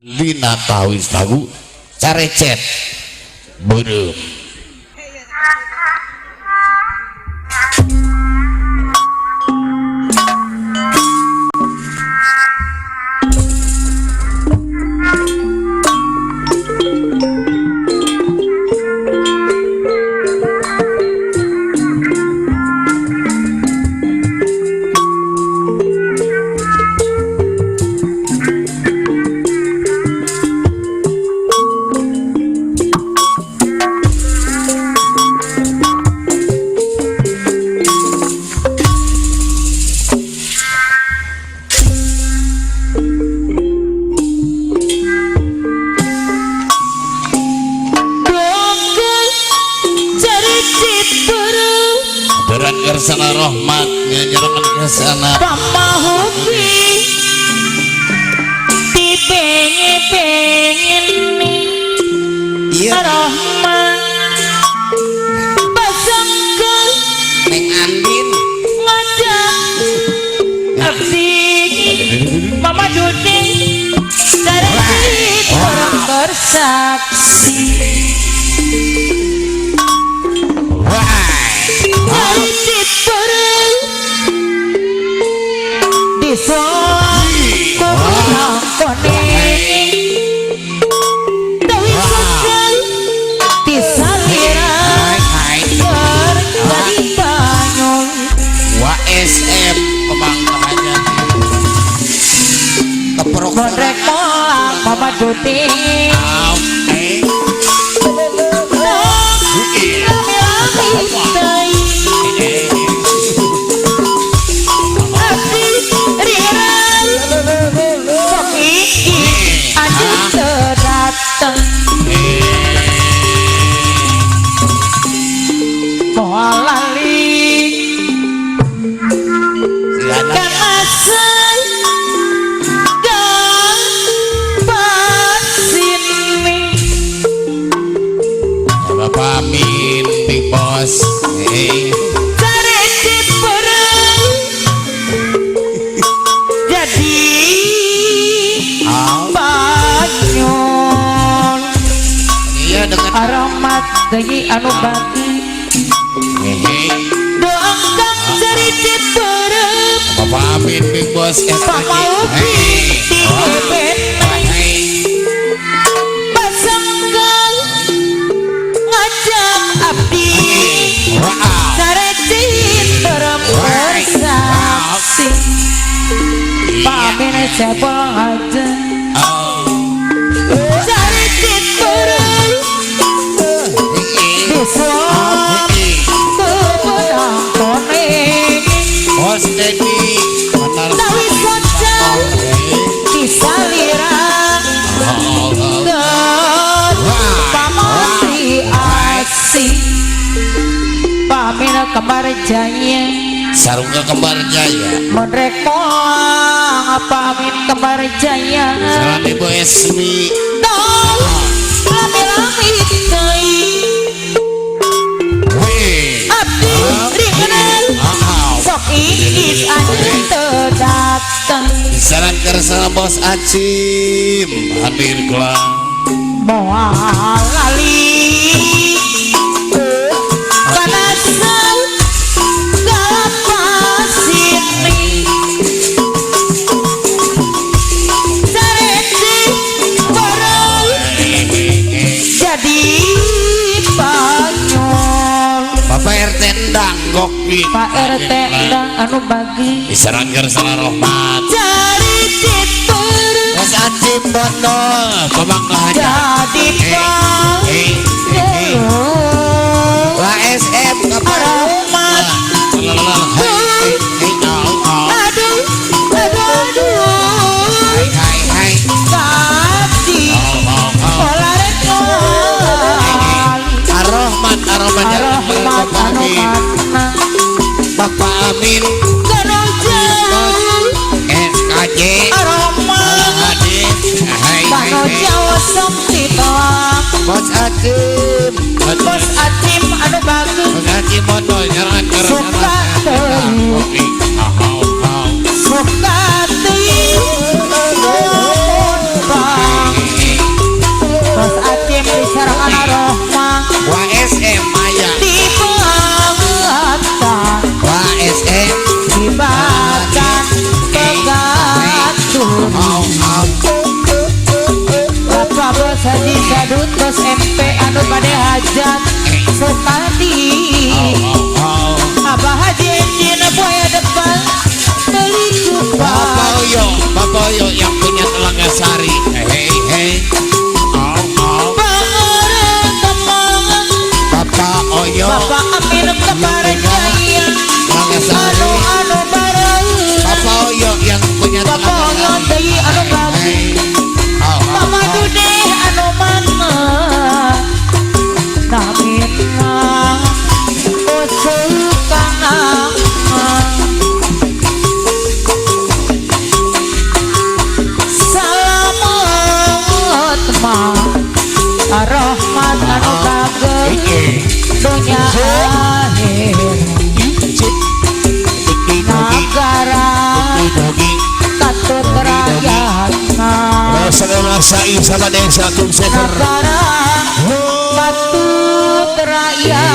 Lina tawis tahu carecet berem sana rahmat nyanyikan ke sana pamahupi dipengen iya rahmat pasangkan Neng Andin ngajak abdi mama Dudi dari orang bersaksi SM pemangkahannya keperok Mondrek molang Mama Dudi Amin Big Boss jadi banyon iya dengan aromat dari anu bagi doangkan dari ciperem Bapak Amin Big Boss pamaupi di bebet pasangkan ngajak abdi sarecin perempuan saksi pamin siapa aja sarecin perempuan disuap kebenang koneng Bos Dedi tawi socang disalirang pamantri asing pamina kembar jaya Sarungga kembar jaya mondrek moang pamin kembar jaya salam Ibu Esmi dong lami-lami kai abdi ringenan sok iis anjing terdatang salam kersana Bos Acim hadir kelang moal lali panasan galapasini sareci bareng jadi banyol Bapak RT Endang Gokwi Pak RT ndang anu bagi diserang kersana rahmat cari ciper Bos Acim Bono pemangkahan jadi banyol SM aromat aduh tadi olaret Ar-Rahman aromat anu makna Bapak Amin ganojang SKJ aromat hadir ganojang sakti toang Bos Acim bos acim anu bagus Bos Acim Bono nyerangan suka teuing suka teuing bang SM di Sarangan Rohmah WSM Maya di Batan WSM di Batan Pegatun Bapak Bos Haji Sadut Bos MP anu pada hajat Sukadi Abah Haji Enjina Buaya depan beli Bapak kupat Oyo yang punya Telaga Sari. Hei hei. Pangaran temangan Bapak Oyo Bapak Amin Kebaran Jaya Telaga Sari. Anu barang Bapak Oyo yang punya Bapak Telaga Oyo Sari. Dewi anu bagus Hei. Mama Dude anu mana Namina Usul kanang Salamat ma Rahmat anu kagem dunya akhir Nagara katut rakyatna Rasulullah Sa'i sama desa Tum Sefer Nagara katut rakyat